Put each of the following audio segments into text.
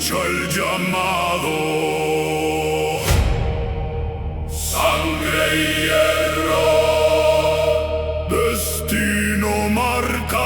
escucha el llamado. Sangre y hierro, destino marcado.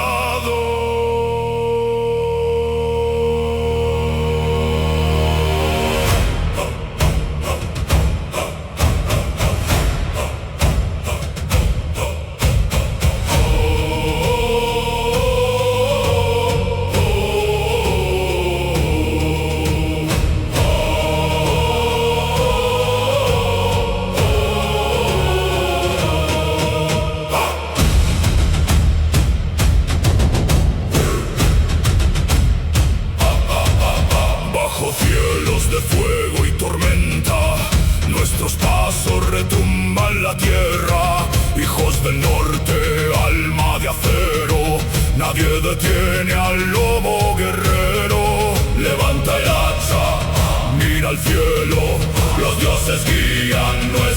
Cielos de fuego y tormenta, nuestros pasos retumban la tierra. Hijos del norte, alma de acero, nadie detiene al lobo guerrero. Levanta el hacha, mira al cielo, los dioses guían nuestra